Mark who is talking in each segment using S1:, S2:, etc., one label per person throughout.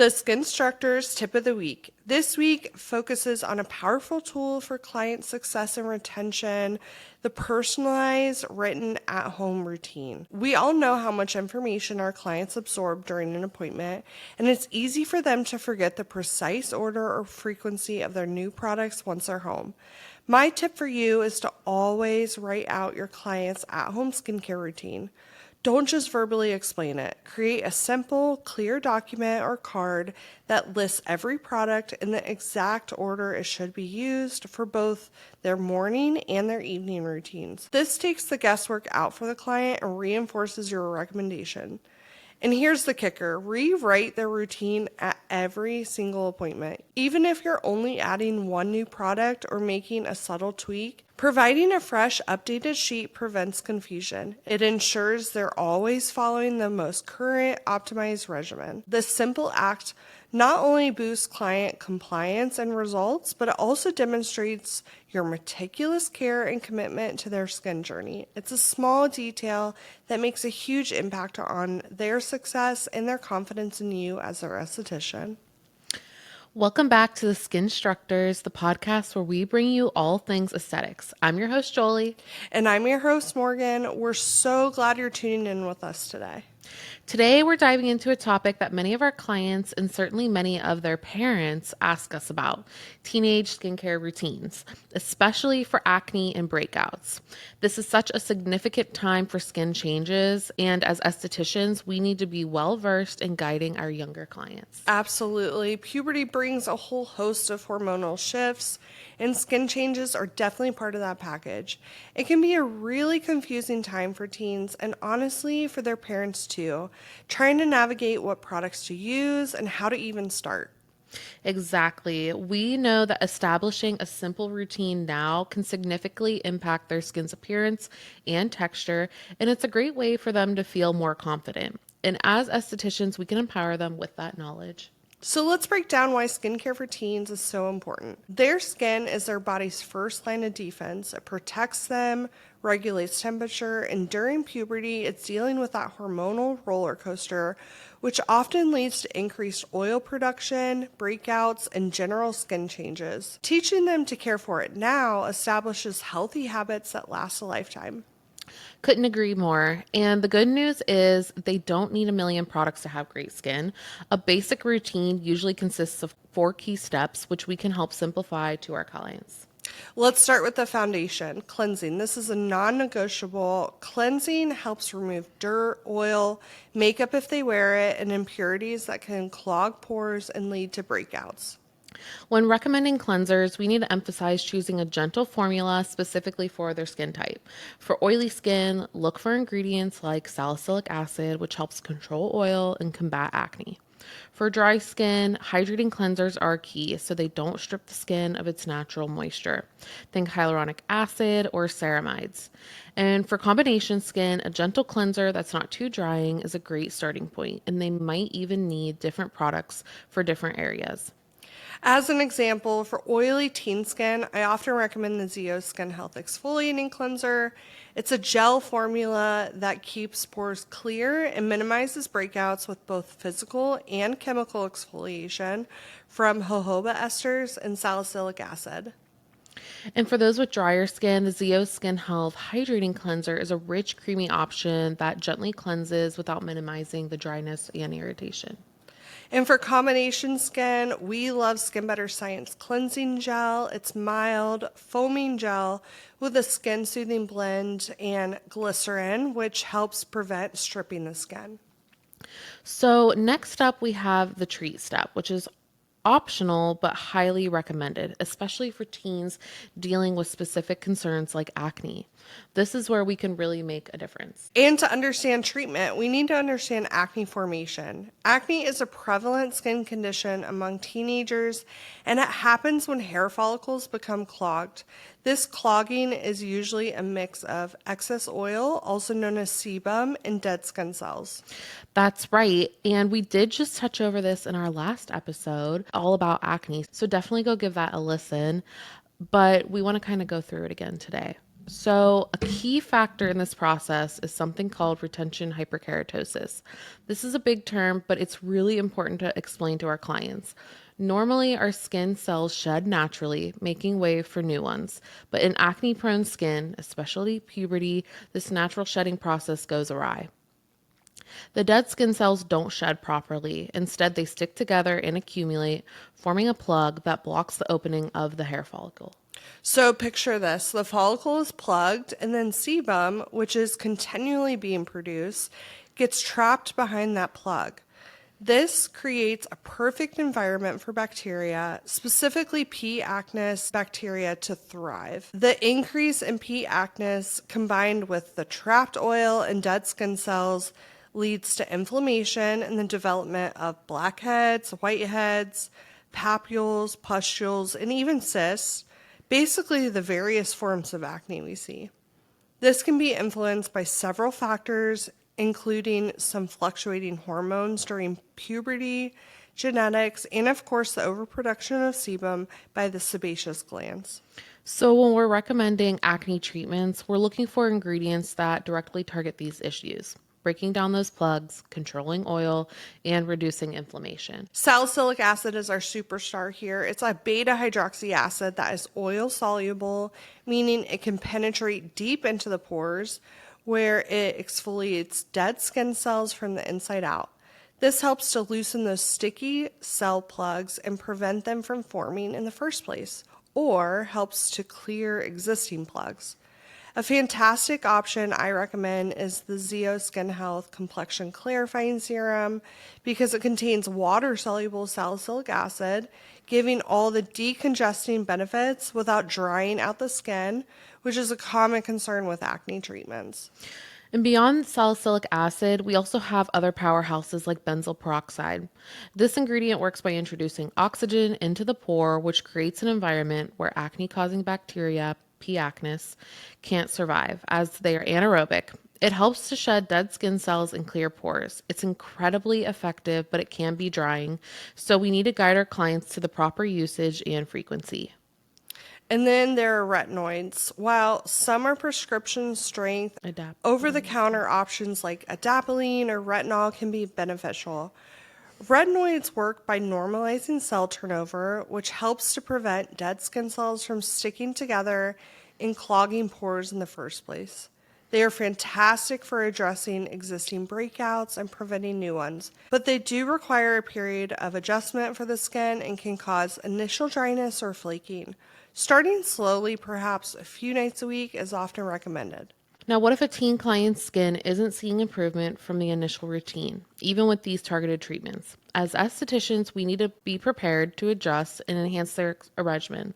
S1: The Skinstructors Tip of the Week. This week focuses on a powerful tool for client success and retention, the personalized written at-home routine. We all know how much information our clients absorb during an appointment, and it's easy for them to forget the precise order or frequency of their new products once they're home. My tip for you is to always write out your client's at-home skincare routine. Don't just verbally explain it. Create a simple, clear document or card that lists every product in the exact order it should be used for both their morning and their evening routines. This takes the guesswork out for the client and reinforces your recommendation. And here's the kicker, rewrite their routine at every single appointment. Even if you're only adding one new product or making a subtle tweak, providing a fresh, updated sheet prevents confusion. It ensures they're always following the most current, optimized regimen. This simple act not only boosts client compliance and results, but it also demonstrates your meticulous care and commitment to their skin journey. It's a small detail that makes a huge impact on their success and their confidence in you as their esthetician.
S2: Welcome back to the Skinstructors, the podcast where we bring you all things aesthetics. I'm your host, Jolie.
S1: And I'm your host, Morgan. We're so glad you're tuning in with us today.
S2: Today, we're diving into a topic that many of our clients and certainly many of their parents ask us about, teenage skincare routines, especially for acne and breakouts. This is such a significant time for skin changes, and as estheticians, we need to be well-versed in guiding our younger clients.
S1: Absolutely. Puberty brings a whole host of hormonal shifts, and skin changes are definitely part of that package. It can be a really confusing time for teens, and honestly, for their parents too, trying to navigate what products to use and how to even start.
S2: Exactly. We know that establishing a simple routine now can significantly impact their skin's appearance and texture, and it's a great way for them to feel more confident. And as estheticians, we can empower them with that knowledge.
S1: So let's break down why skincare for teens is so important. Their skin is their body's first line of defense. It protects them, regulates temperature, and during puberty, it's dealing with that hormonal roller coaster, which often leads to increased oil production, breakouts, and general skin changes. Teaching them to care for it now establishes healthy habits that last a lifetime.
S2: Couldn't agree more. And the good news is they don't need a million products to have great skin. A basic routine usually consists of 4 key steps, which we can help simplify to our clients.
S1: Let's start with the foundation, cleansing. This is a non-negotiable. Cleansing helps remove dirt, oil, makeup if they wear it, and impurities that can clog pores and lead to breakouts.
S2: When recommending cleansers, we need to emphasize choosing a gentle formula specifically for their skin type. For oily skin, look for ingredients like salicylic acid, which helps control oil and combat acne. For dry skin, hydrating cleansers are key so they don't strip the skin of its natural moisture. Think hyaluronic acid or ceramides. And for combination skin, a gentle cleanser that's not too drying is a great starting point, and they might even need different products for different areas.
S1: As an example, for oily teen skin, I often recommend the Zio Skin Health Exfoliating Cleanser. It's a gel formula that keeps pores clear and minimizes breakouts with both physical and chemical exfoliation from jojoba esters and salicylic acid.
S2: And for those with drier skin, the Zio Skin Health Hydrating Cleanser is a rich, creamy option that gently cleanses without minimizing the dryness and irritation.
S1: And for combination skin, we love Skin Better Science Cleansing Gel. It's mild, foaming gel with a skin soothing blend and glycerin, which helps prevent stripping the skin.
S2: So next up, we have the treat step, which is optional but highly recommended, especially for teens dealing with specific concerns like acne. This is where we can really make a difference.
S1: And to understand treatment, we need to understand acne formation. Acne is a prevalent skin condition among teenagers, and it happens when hair follicles become clogged. This clogging is usually a mix of excess oil, also known as sebum, and dead skin cells.
S2: That's right. And we did just touch over this in our last episode, all about acne. So definitely go give that a listen. But we want to kind of go through it again today. So, a key factor in this process is something called retention hyperkeratosis. This is a big term, but it's really important to explain to our clients. Normally, our skin cells shed naturally, making way for new ones. But in acne prone skin, especially puberty, this natural shedding process goes awry. The dead skin cells don't shed properly. Instead, they stick together and accumulate, forming a plug that blocks the opening of the hair follicle.
S1: So picture this. The follicle is plugged, and then sebum, which is continually being produced, gets trapped behind that plug. This creates a perfect environment for bacteria, specifically P. acnes bacteria, to thrive. The increase in P. acnes combined with the trapped oil and dead skin cells leads to inflammation and the development of blackheads, whiteheads, papules, pustules, and even cysts, basically the various forms of acne we see. This can be influenced by several factors, including some fluctuating hormones during puberty, genetics, and of course the overproduction of sebum by the sebaceous glands.
S2: So, when we're recommending acne treatments, we're looking for ingredients that directly target these issues, breaking down those plugs, controlling oil, and reducing inflammation.
S1: Salicylic acid is our superstar here. It's a beta hydroxy acid that is oil soluble, meaning it can penetrate deep into the pores where it exfoliates dead skin cells from the inside out. This helps to loosen those sticky cell plugs and prevent them from forming in the first place, or helps to clear existing plugs. A fantastic option I recommend is the Zeo Skin Health Complexion Clarifying Serum because it contains water-soluble salicylic acid, giving all the decongesting benefits without drying out the skin, which is a common concern with acne treatments.
S2: And beyond salicylic acid, we also have other powerhouses like benzoyl peroxide. This ingredient works by introducing oxygen into the pore, which creates an environment where acne-causing bacteria, P. acnes, can't survive as they are anaerobic. It helps to shed dead skin cells and clear pores. It's incredibly effective, but it can be drying, so we need to guide our clients to the proper usage and frequency.
S1: And then there are retinoids. While some are prescription strength, over-the-counter options like adapalene or retinol can be beneficial. Retinoids work by normalizing cell turnover, which helps to prevent dead skin cells from sticking together and clogging pores in the first place. They are fantastic for addressing existing breakouts and preventing new ones, but they do require a period of adjustment for the skin and can cause initial dryness or flaking. Starting slowly, perhaps a few nights a week, is often recommended.
S2: Now, what if a teen client's skin isn't seeing improvement from the initial routine, even with these targeted treatments? As estheticians, we need to be prepared to adjust and enhance their regimen.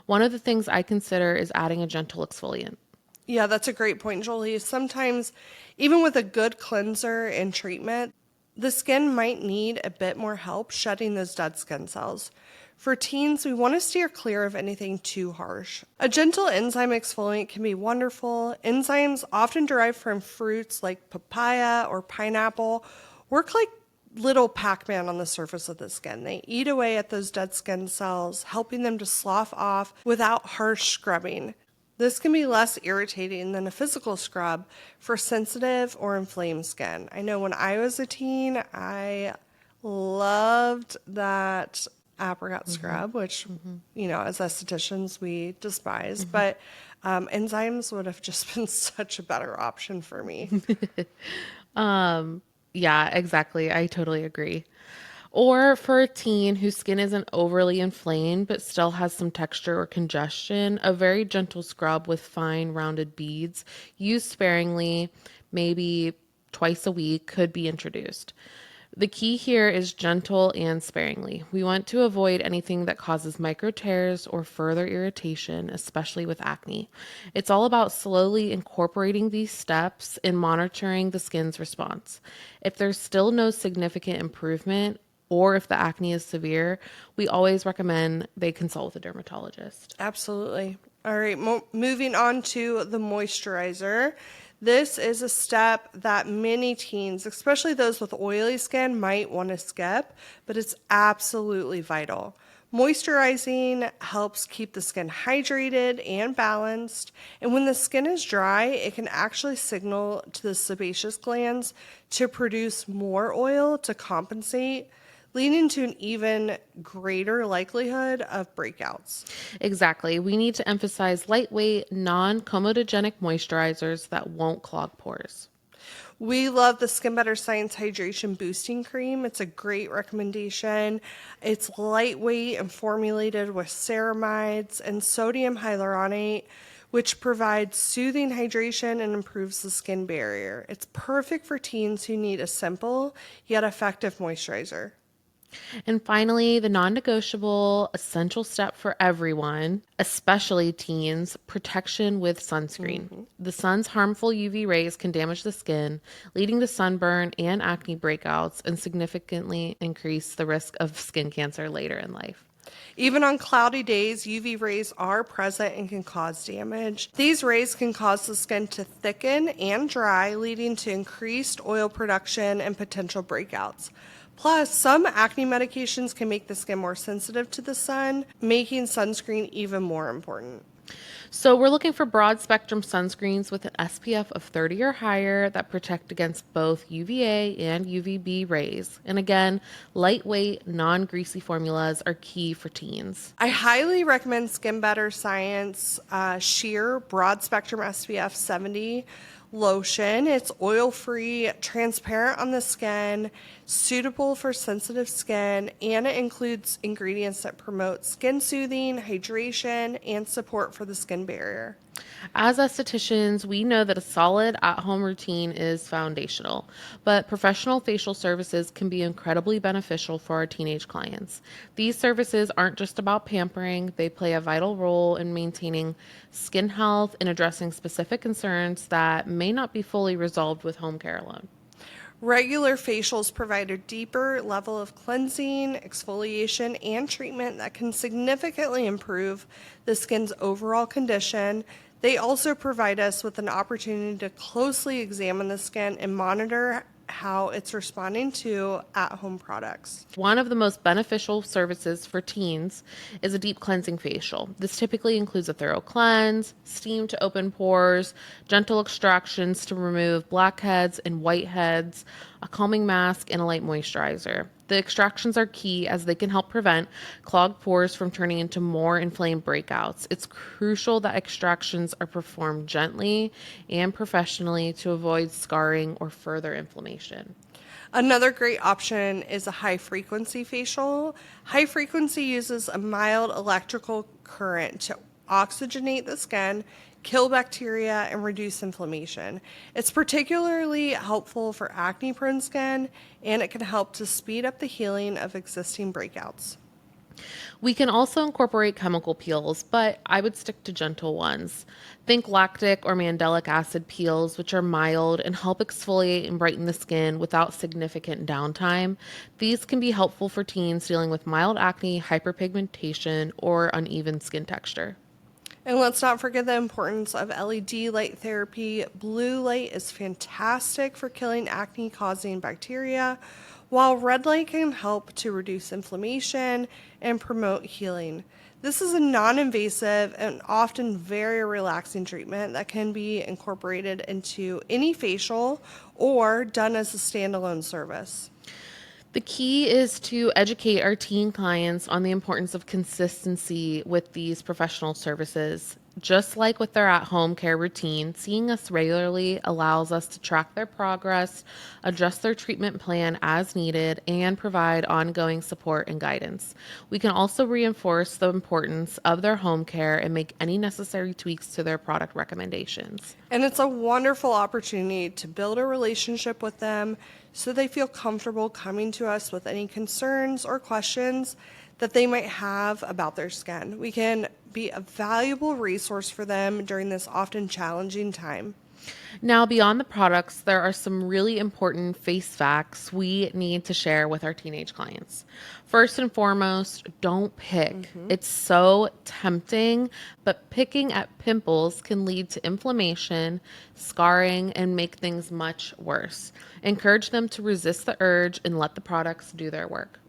S2: One of the things I consider is adding a gentle exfoliant.
S1: Yeah, that's a great point, Jolie. Sometimes, even with a good cleanser and treatment, the skin might need a bit more help shedding those dead skin cells. For teens, we want to steer clear of anything too harsh. A gentle enzyme exfoliant can be wonderful. Enzymes, often derived from fruits like papaya or pineapple, work like little Pac-Man on the surface of the skin. They eat away at those dead skin cells, helping them to slough off without harsh scrubbing. This can be less irritating than a physical scrub for sensitive or inflamed skin. I know when I was a teen, I loved that apricot scrub, which, as estheticians, we despise. But enzymes would have just been such a better option for me.
S2: Yeah, exactly. I totally agree. Or for a teen whose skin isn't overly inflamed but still has some texture or congestion, a very gentle scrub with fine rounded beads, used sparingly, maybe twice a week, could be introduced. The key here is gentle and sparingly. We want to avoid anything that causes micro tears or further irritation, especially with acne. It's all about slowly incorporating these steps and monitoring the skin's response. If there's still no significant improvement, or if the acne is severe, we always recommend they consult with a dermatologist.
S1: Absolutely. All right, moving on to the moisturizer. This is a step that many teens, especially those with oily skin, might want to skip, but it's absolutely vital. Moisturizing helps keep the skin hydrated and balanced, and when the skin is dry, it can actually signal to the sebaceous glands to produce more oil to compensate, leading to an even greater likelihood of breakouts.
S2: Exactly. We need to emphasize lightweight, non-comedogenic moisturizers that won't clog pores.
S1: We love the Skin Better Science Hydration Boosting Cream. It's a great recommendation. It's lightweight and formulated with ceramides and sodium hyaluronate, which provides soothing hydration and improves the skin barrier. It's perfect for teens who need a simple yet effective moisturizer.
S2: And finally, the non-negotiable essential step for everyone, especially teens, protection with sunscreen. The sun's harmful UV rays can damage the skin, leading to sunburn and acne breakouts, and significantly increase the risk of skin cancer later in life.
S1: Even on cloudy days, UV rays are present and can cause damage. These rays can cause the skin to thicken and dry, leading to increased oil production and potential breakouts. Plus, some acne medications can make the skin more sensitive to the sun, making sunscreen even more important.
S2: So we're looking for broad spectrum sunscreens with an SPF of 30 or higher that protect against both UVA and UVB rays. And again, lightweight, non-greasy formulas are key for teens.
S1: I highly recommend Skin Better Science Sheer Broad Spectrum SPF 70 lotion. It's oil-free, transparent on the skin, suitable for sensitive skin, and it includes ingredients that promote skin soothing, hydration, and support for the skin barrier.
S2: As estheticians, we know that a solid at-home routine is foundational, but professional facial services can be incredibly beneficial for our teenage clients. These services aren't just about pampering, they play a vital role in maintaining skin health and addressing specific concerns that may not be fully resolved with home care alone.
S1: Regular facials provide a deeper level of cleansing, exfoliation, and treatment that can significantly improve the skin's overall condition. They also provide us with an opportunity to closely examine the skin and monitor how it's responding to at-home products.
S2: One of the most beneficial services for teens is a deep cleansing facial. This typically includes a thorough cleanse, steam to open pores, gentle extractions to remove blackheads and whiteheads, a calming mask, and a light moisturizer. The extractions are key as they can help prevent clogged pores from turning into more inflamed breakouts. It's crucial that extractions are performed gently and professionally to avoid scarring or further inflammation.
S1: Another great option is a high frequency facial. High frequency uses a mild electrical current to oxygenate the skin, kill bacteria, and reduce inflammation. It's particularly helpful for acne prone skin, and it can help to speed up the healing of existing breakouts.
S2: We can also incorporate chemical peels, but I would stick to gentle ones. Think lactic or mandelic acid peels, which are mild and help exfoliate and brighten the skin without significant downtime. These can be helpful for teens dealing with mild acne, hyperpigmentation, or uneven skin texture.
S1: And let's not forget the importance of LED light therapy. Blue light is fantastic for killing acne-causing bacteria, while red light can help to reduce inflammation and promote healing. This is a non-invasive and often very relaxing treatment that can be incorporated into any facial or done as a standalone service.
S2: The key is to educate our teen clients on the importance of consistency with these professional services. Just like with their at-home care routine, seeing us regularly allows us to track their progress, adjust their treatment plan as needed, and provide ongoing support and guidance. We can also reinforce the importance of their home care and make any necessary tweaks to their product recommendations.
S1: And it's a wonderful opportunity to build a relationship with them so they feel comfortable coming to us with any concerns or questions that they might have about their skin. We can be a valuable resource for them during this often challenging time.
S2: Now, beyond the products, there are some really important face facts we need to share with our teenage clients. First and foremost, don't pick. It's so tempting, but picking at pimples can lead to inflammation, scarring, and make things much worse. Encourage them to resist the urge and let the products do their work.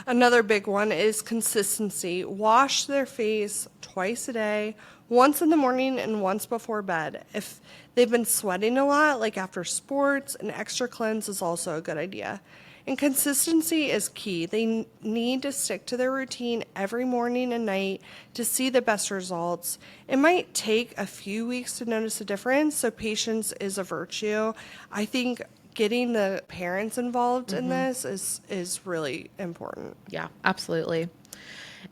S1: Another big one is consistency. Wash their face twice a day, once in the morning and once before bed. If they've been sweating a lot, like after sports, an extra cleanse is also a good idea. And consistency is key. They need to stick to their routine every morning and night to see the best results. It might take a few weeks to notice a difference, so patience is a virtue. I think getting the parents involved in this is really important.
S2: Yeah, absolutely.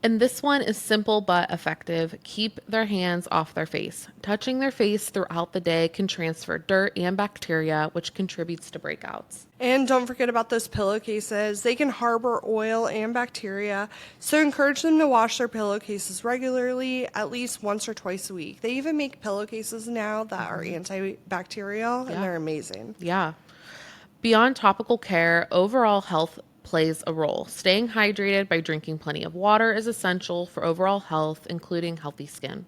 S2: And this one is simple but effective. Keep their hands off their face. Touching their face throughout the day can transfer dirt and bacteria, which contributes to breakouts.
S1: And don't forget about those pillowcases. They can harbor oil and bacteria, so encourage them to wash their pillowcases regularly, at least once or twice a week. They even make pillowcases now that are antibacterial, and they're amazing.
S2: Yeah. Beyond topical care, overall health plays a role. Staying hydrated by drinking plenty of water is essential for overall health, including healthy skin.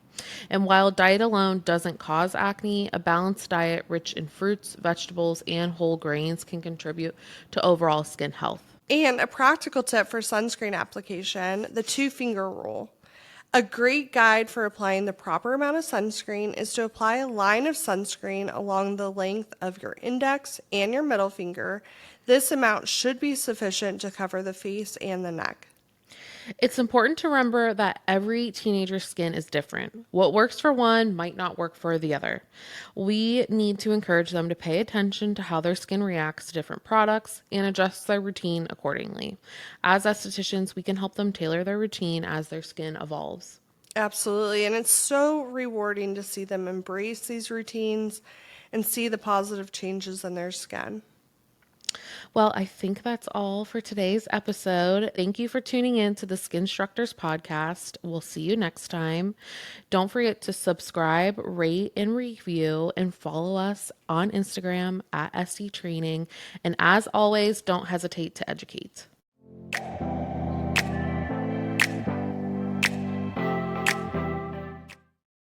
S2: And while diet alone doesn't cause acne, a balanced diet rich in fruits, vegetables, and whole grains can contribute to overall skin health.
S1: And a practical tip for sunscreen application, the 2-finger rule. A great guide for applying the proper amount of sunscreen is to apply a line of sunscreen along the length of your index and your middle finger. This amount should be sufficient to cover the face and the neck.
S2: It's important to remember that every teenager's skin is different. What works for one might not work for the other. We need to encourage them to pay attention to how their skin reacts to different products and adjust their routine accordingly. As estheticians, we can help them tailor their routine as their skin evolves.
S1: Absolutely, and it's so rewarding to see them embrace these routines and see the positive changes in their skin.
S2: Well, I think that's all for today's episode. Thank you for tuning in to the Skinstructors Podcast. We'll see you next time. Don't forget to subscribe, rate, and review, and follow us on Instagram at SD Training. And as always, don't hesitate to educate.